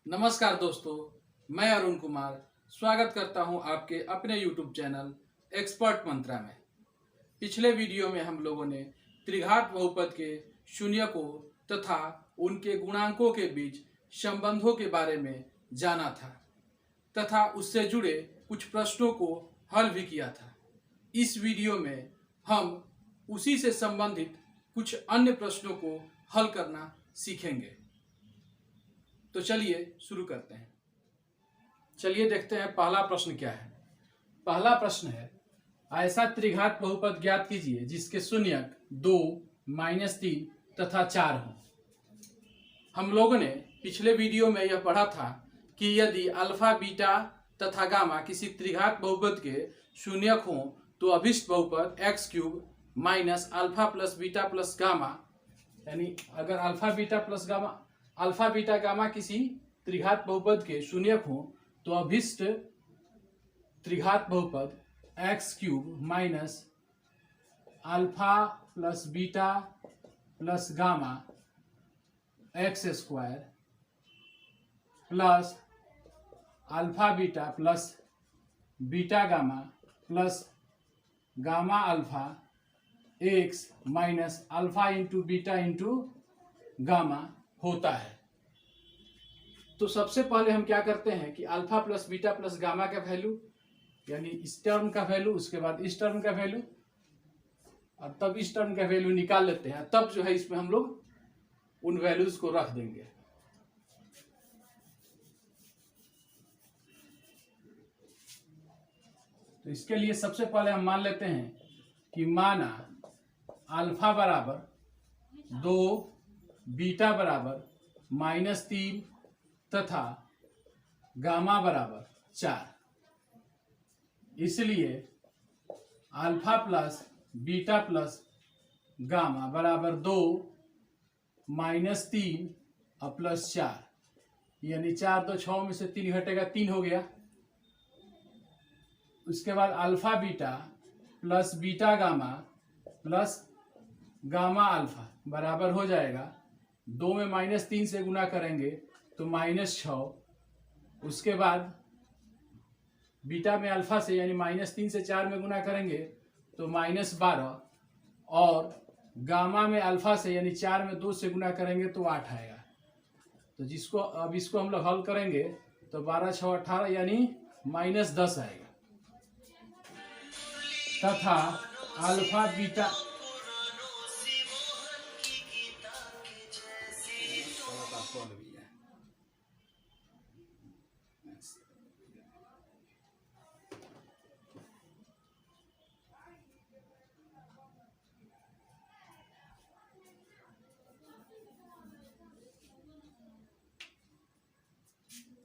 नमस्कार दोस्तों, मैं अरुण कुमार स्वागत करता हूं आपके अपने YouTube चैनल एक्सपर्ट मंत्रा में। पिछले वीडियो में हम लोगों ने त्रिघात बहुपद के शून्यकों तथा उनके गुणांकों के बीच संबंधों के बारे में जाना था तथा उससे जुड़े कुछ प्रश्नों को हल भी किया था। इस वीडियो में हम उसी से संबंधित कुछ अन्य प्रश्नों को हल करना सीखेंगे। तो चलिए शुरू करते हैं। चलिए देखते हैं पहला प्रश्न क्या है। पहला प्रश्न है, ऐसा त्रिघात बहुपद ज्ञात कीजिए जिसके शून्यक 2, -3 तथा 4 हो। हम लोगों ने पिछले वीडियो में यह पढ़ा था कि यदि अल्फा, बीटा तथा गामा किसी त्रिघात बहुपद के शून्यक हों तो अभिष्ट बहुपद x³ minus alpha plus beta plus gamma, यानी अगर अल्फा बीटा गामा किसी त्रिघात बहुपद के शून्यक हो तो अभिष्ट त्रिघात बहुपद x³ minus alpha plus beta plus gamma x² plus alpha beta plus beta gamma plus gamma alpha x minus alpha into beta into gamma होता है। तो सबसे पहले हम क्या करते हैं कि alpha plus beta plus gamma का वैल्यू, यानी इस टर्म का वैल्यू, उसके बाद इस टर्म का वैल्यू और तब इस टर्म का वैल्यू निकाल लेते हैं। तब जो है इसमें हम लोग उन वैल्यूज को रख देंगे। तो इसके लिए सबसे पहले हम मान लेते हैं कि माना अल्फा बराबर 2, बीटा बराबर -3 तथा गामा बराबर 4। इसलिए alpha plus beta plus gamma बराबर 2, -3 और प्लस 4, यानी 4 2 6 में से 3 घटेगा 3 हो गया। उसके बाद alpha beta plus beta gamma plus gamma alpha बराबर हो जाएगा 2 में -3 से गुना करेंगे तो -6। उसके बाद बीटा में अल्फा से यानी -3 से 4 में गुना करेंगे तो -12 और गामा में अल्फा से यानी 4 में 2 से गुना करेंगे तो 8 आएगा। तो इसको हम लोग हल करेंगे तो 12 6 18 यानी -10 आएगा। तथा अल्फा बीटा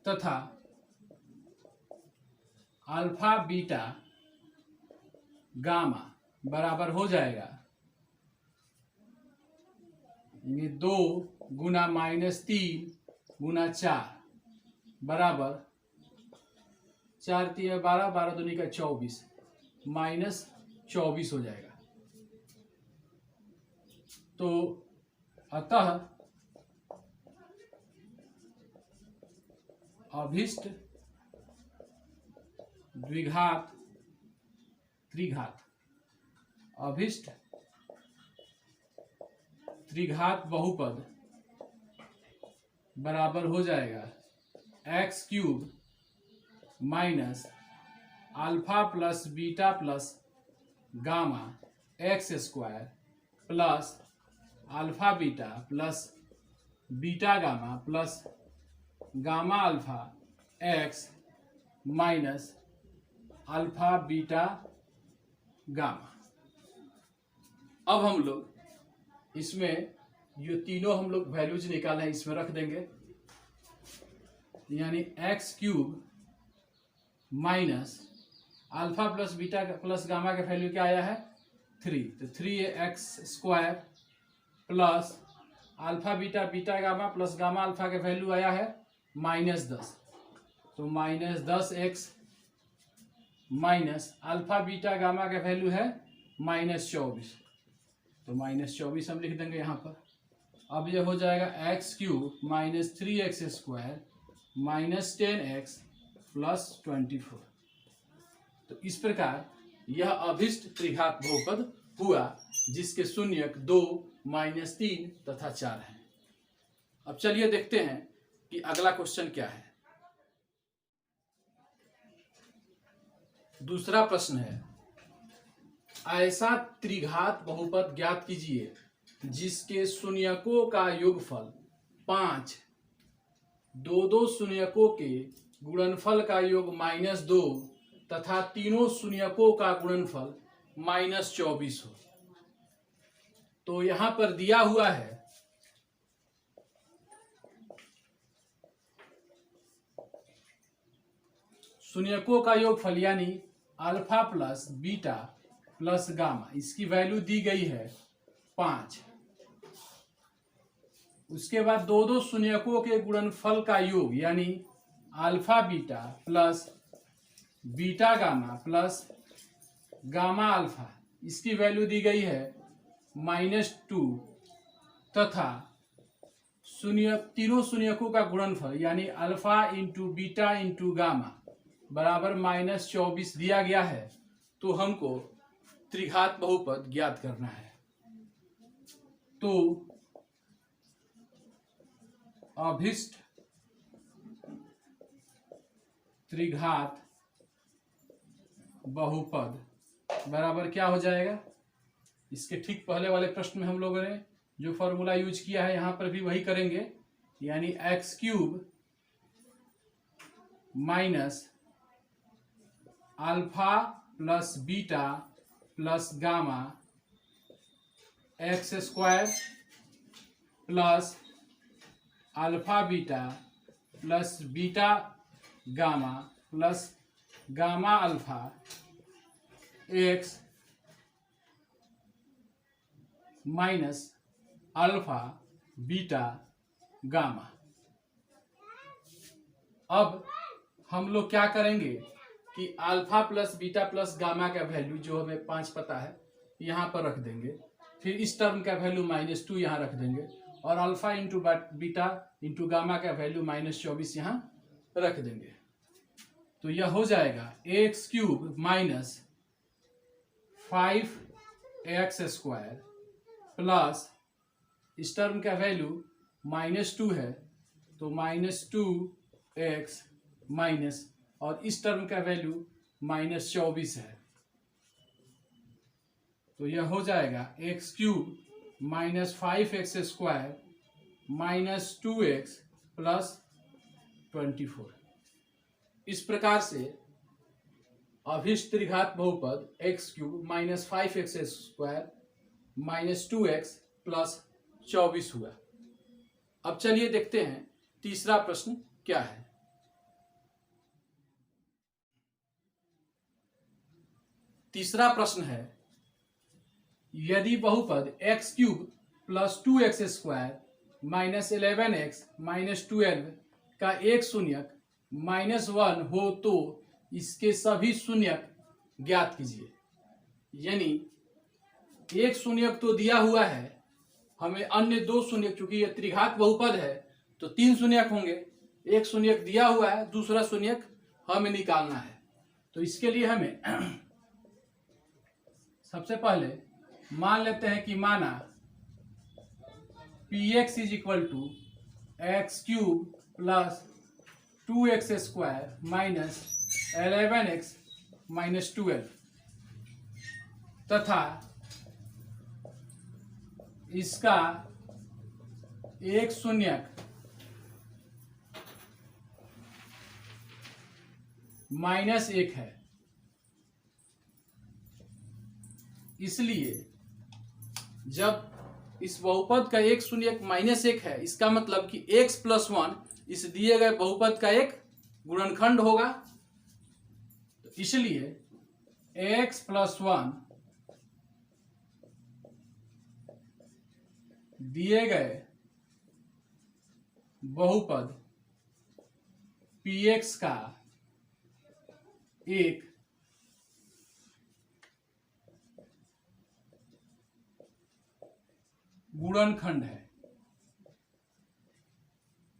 तथा अल्फा बीटा गामा बराबर हो जाएगा 2 गुना -3 गुना 4 बराबर 4 3 12 12 दूनी का 24 -24 हो जाएगा। तो अतः अभिष्ट द्विघात त्रिघात अभिष्ट त्रिघात बहुपद बराबर हो जाएगा x³ minus alpha plus beta plus gamma x² plus alpha beta plus beta gamma plus gamma alpha x minus alpha beta gamma. अब हम लोग इसमें जो तीनों हम लोग वैल्यूज निकाले हैं इसमें रख देंगे, यानी x³ minus alpha plus beta plus gamma का वैल्यू क्या आया है 3, तो 3x² plus alpha beta beta gamma plus gamma alpha का वैल्यू आया है -10, तो -10x minus alpha beta gamma का वैल्यू है -24, तो -24 हम लिख देंगे यहाँ पर। अब ये हो जाएगा x³ minus 3x² -10x plus 24। तो इस प्रकार यह अभिष्ट त्रिघात बहुपद हुआ जिसके शून्यक 2, -3 तथा 4 हैं। अब चलिए देखते हैं कि अगला क्वेश्चन क्या है। दूसरा प्रश्न है, ऐसा त्रिघात बहुपद ज्ञात कीजिए जिसके शून्यकों का योगफल 5, दो शून्यकों के गुणनफल का योग -2 तथा तीनों शून्यकों का गुणनफल -24 हो। तो यहां पर दिया हुआ है शून्यकों का योगफल यानी alpha plus beta plus gamma, इसकी वैल्यू दी गई है 5। उसके बाद दो शून्यकों के गुणनफल का योग यानी alpha beta plus beta gamma plus gamma alpha, इसकी वैल्यू दी गई है -2 तथा तीनों शून्यकों का गुणनफल यानी alpha into beta into gamma बराबर -24 दिया गया है। तो हमको त्रिघात बहुपद ज्ञात करना है। तो अभिष्ट त्रिघात बहुपद बराबर क्या हो जाएगा, इसके ठीक पहले वाले प्रश्न में हम लोगों ने जो फॉर्मूला यूज किया है यहाँ पर भी वही करेंगे, यानी x³ minus alpha plus beta plus gamma x² plus alpha beta plus beta gamma plus gamma alpha x minus alpha beta gamma. अब हम लोग क्या करेंगे कि alpha plus beta plus gamma का वैल्यू जो हमें 5 पता है यहाँ पर रख देंगे, फिर इस टर्म का वैल्यू -2 यहाँ रख देंगे और alpha into beta into gamma का वैल्यू -24 यहाँ रख देंगे। तो यह हो जाएगा x³ माइनस 5x² प्लस इस टर्म का वैल्यू -2 है तो -2x माइनस और इस टर्म का वैल्यू -24 है। तो यह हो जाएगा x³ minus 5x² minus 2x plus 24। इस प्रकार से अभिष्ट त्रिघात बहुपद x³ minus 5x² minus 2x plus 24 हुआ। अब चलिए देखते हैं तीसरा प्रश्न क्या है। तीसरा प्रश्न है, यदि बहुपद x³ plus 2x² minus 11x minus 12 का एक शून्यक -1 हो तो इसके सभी शून्यक ज्ञात कीजिए। यानी एक शून्यक तो दिया हुआ है, हमें अन्य 2 शून्यक, चूंकि यह त्रिघात बहुपद है तो 3 शून्यक होंगे, एक शून्यक दिया हुआ है, दूसरा शून्यक हमें निकालना है। तो इसके लिए हमें सबसे पहले मान लेते हैं कि माना px = x³ plus 2x² minus 11x minus 12 तथा इसका एक शून्यक -1 है। इसलिए जब इस बहुपद का एक शून्यक -1 है, इसका मतलब कि x + 1 इस दिए गए बहुपद का एक गुणनखंड होगा। तो इसलिए x + 1 दिए गए बहुपद px का एक गुणनखंड है।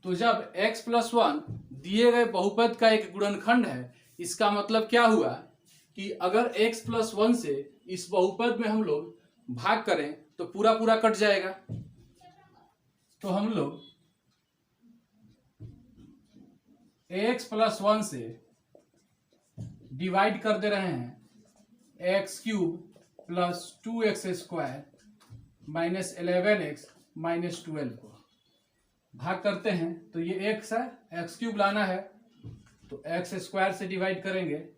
तो जब x + 1 दिए गए बहुपद का एक गुणनखंड है। इसका मतलब क्या हुआ कि अगर x + 1 से इस बहुपद में हम लोग भाग करें तो पूरा पूरा कट जाएगा। तो हम लोग x + 1 से डिवाइड कर दे रहे हैं x³ + 2x² - 11x - 12 को भाग करते हैं तो ये x है, x³ लाना है तो x² से डिवाइड करेंगे,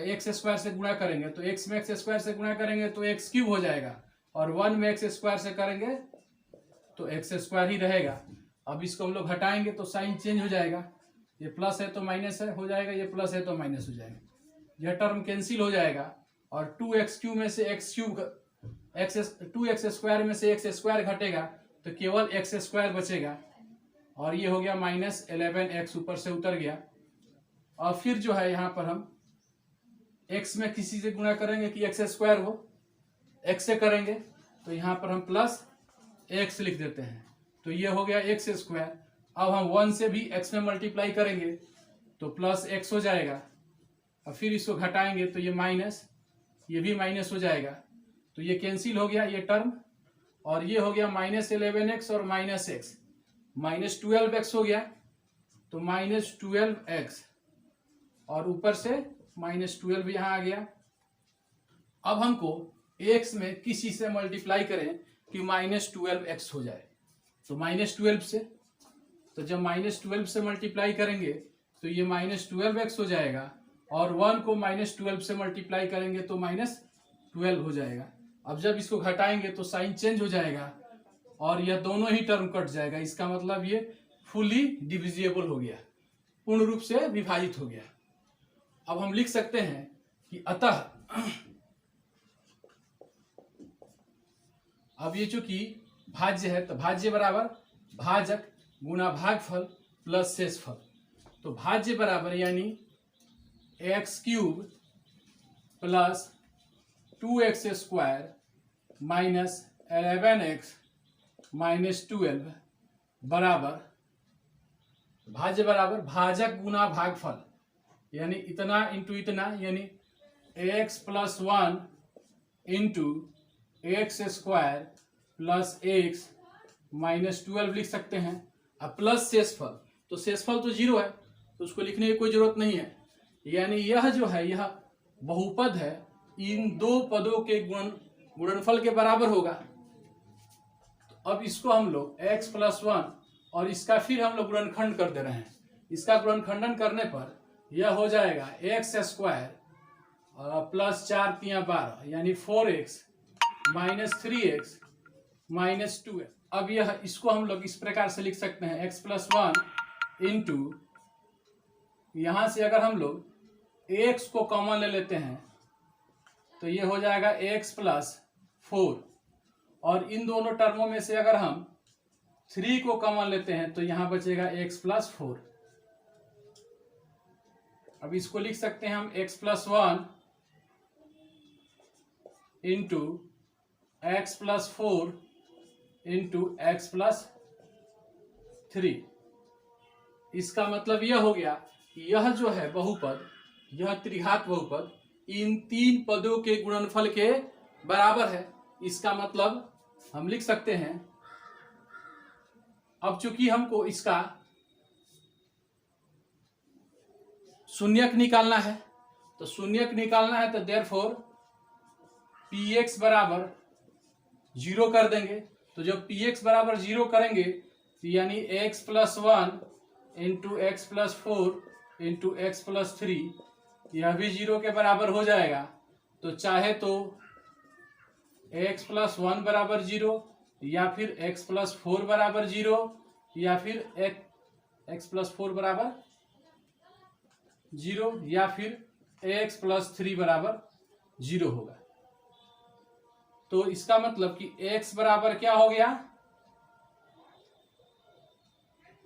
x² से गुणा करेंगे तो x में x² से गुणा करेंगे तो x³ हो जाएगा, और 1 में x² से करेंगे तो x² ही रहेगा। अब इसको हम लोग हटाएंगे तो साइन चेंज हो जाएगा, ये प्लस है तो माइनस है हो जाएगा, ये प्लस है तो माइनस हो जाएगा, यह टर्म कैंसिल हो जाएगा, और 2x³ में से x² में से x² घटेगा तो केवल x² बचेगा, और ये हो गया -11x ऊपर से उतर गया। और फिर जो है यहाँ पर हम x में किसी से गुणा करेंगे कि x² हो, x से करेंगे तो यहाँ पर हम प्लस x लिख देते हैं, तो ये हो गया x²। अब हम 1 से भी x में मल्टीप्लाई करेंगे तो प्लस x हो जाएगा, और फिर इसको घटाएंगे तो ये माइनस, ये भी माइनस हो जाएगा, तो ये कैंसिल हो गया ये टर्म, और ये हो गया -11x और -x, -12x हो गया, तो -12x, और ऊपर से -12 यहाँ आ गया। अब हमको x में किसी से मल्टीप्लाई करें कि -12x हो जाए, तो -12 से, तो जब -12 से मल्टीप्लाई करेंगे तो ये -12x हो जाएगा, और 1 को -12 से मल्टीप्लाई करेंगे तो -12 हो जाएगा। अब जब इसको घटाएंगे तो साइन चेंज हो जाएगा और यह दोनों ही टर्म कट जाएगा। इसका मतलब ये फुली डिविजिबल हो गया, पूर्ण रूप से विभाजित हो गया। अब हम लिख सकते हैं कि अतः अब ये चूंकि भाज्य है तो भाज्य बराबर भाजक गुना भागफल प्लस शेषफल, तो भाज्य बराबर यानी x³ + 2x² - 11x - 12 बराबर भाज्य बराबर भाजक गुना भागफल, यानी इतना इंटू इतना, यानी x + 1 इंटू x² + x - 12 लिख सकते हैं। अब प्लस शेषफल, तो शेषफल तो 0 है तो उसको लिखने की कोई जरूरत नहीं है, यानी यह जो है यह बहुपद है, इन दो पदों के गुणनफल के बराबर होगा। तो अब इसको हम लोग x + 1 और इसका फिर हम लोग गुणनखंड कर दे रहे हैं। इसका गुणनखंडन करने पर यह हो जाएगा x² + 4 × 12 यानी 4x - 3x - 2x। अब यह इसको हम लोग इस प्रकार से लिख सकते हैं x + 1 इंटू, यहां से अगर हम लोग x को कॉमन ले लेते हैं तो ये हो जाएगा x + 4, और इन दोनों टर्मों में से अगर हम 3 को कॉमन लेते हैं तो यहां बचेगा x + 4। अब इसको लिख सकते हैं हम x + 1 into x + 4 into x + 3। इसका मतलब यह हो गया कि यह जो है बहुपद, यह त्रिघात बहुपद इन तीन पदों के गुणनफल के बराबर है। इसका मतलब हम लिख सकते हैं, अब चूंकि हमको इसका शून्यक निकालना है, तो शून्यक निकालना है तो देयरफॉर px बराबर 0 कर देंगे। तो जब px बराबर 0 करेंगे तो यानी x + 1 into x + 4 into x + 3, यह भी 0 के बराबर हो जाएगा। तो चाहे तो x + 1 बराबर 0, या फिर x + 4 बराबर 0, या फिर x + 4 बराबर 0, या फिर x + 3 बराबर 0 होगा। तो इसका मतलब कि x बराबर क्या हो गया,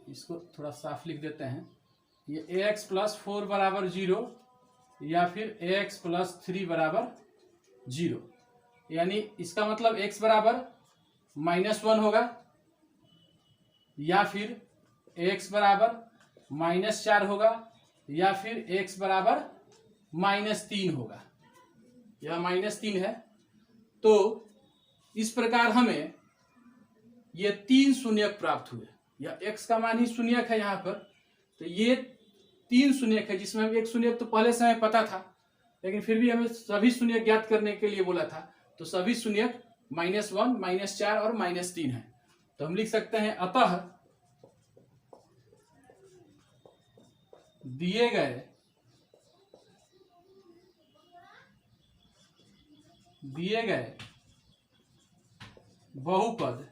इसको थोड़ा साफ लिख देते हैं, ये x + 4 बराबर 0 या फिर x + 3 बराबर 0, यानी इसका मतलब x बराबर -1 होगा, या फिर x बराबर -4 होगा या फिर x बराबर -3 होगा। यह -3 है। तो इस प्रकार हमें ये 3 शून्यक प्राप्त हुए। यह x का मान ही शून्यक है यहाँ पर, तो ये 3 शून्यक है, जिसमें हम एक शून्यक तो पहले से हमें पता था, लेकिन फिर भी हमें सभी शून्यक ज्ञात करने के लिए बोला था। तो सभी शून्यक -1, -4 और -3 है। तो हम लिख सकते हैं अतः दिए गए बहुपद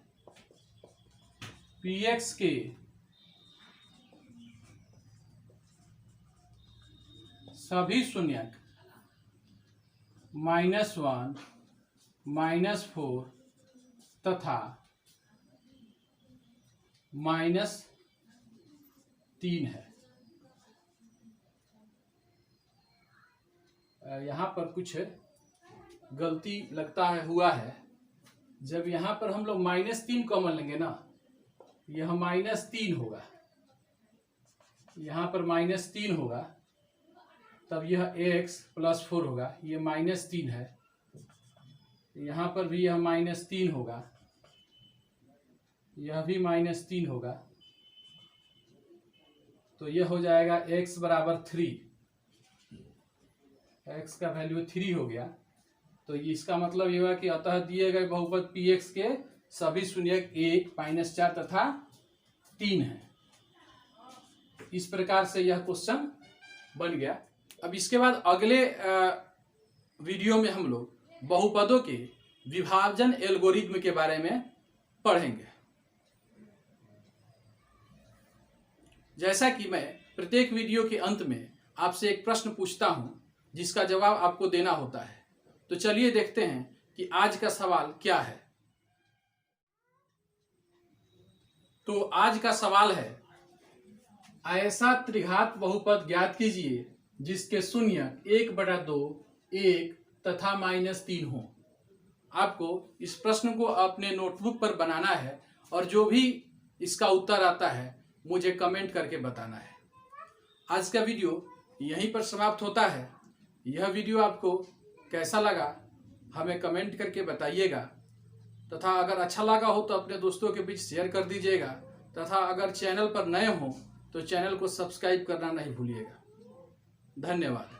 px के सभी शून्यक -1, -4 तथा -3 है। यहाँ पर कुछ गलती लगता है हुआ है। जब यहाँ पर हम लोग -3 कॉमन लेंगे ना, यह -3 होगा, यहाँ पर -3 होगा, तब यह x + 4 होगा। ये -3 है, यहाँ पर भी यह -3 होगा, यह भी -3 होगा। तो यह हो जाएगा x बराबर 3, x का वैल्यू 3 हो गया। तो इसका मतलब ये हुआ कि अतः दिए गए बहुपद px के सभी शून्यक 1, -4 तथा 3 है। इस प्रकार से यह क्वेश्चन बन गया। अब इसके बाद अगले वीडियो में हम लोग बहुपदों के विभाजन एल्गोरिथ्म के बारे में पढ़ेंगे। जैसा कि मैं प्रत्येक वीडियो के अंत में आपसे एक प्रश्न पूछता हूं, जिसका जवाब आपको देना होता है। तो चलिए देखते हैं कि आज का सवाल क्या है। तो आज का सवाल है, ऐसा त्रिघात बहुपद ज्ञात कीजिए जिसके शून्यक 1/2, 1 तथा -3 हो। आपको इस प्रश्न को अपने नोटबुक पर बनाना है और जो भी इसका उत्तर आता है मुझे कमेंट करके बताना है। आज का वीडियो यहीं पर समाप्त होता है। यह वीडियो आपको कैसा लगा हमें कमेंट करके बताइएगा, तथा अगर अच्छा लगा हो तो अपने दोस्तों के बीच शेयर कर दीजिएगा, तथा अगर चैनल पर नए हो तो चैनल को सब्सक्राइब करना नहीं भूलिएगा। धन्यवाद।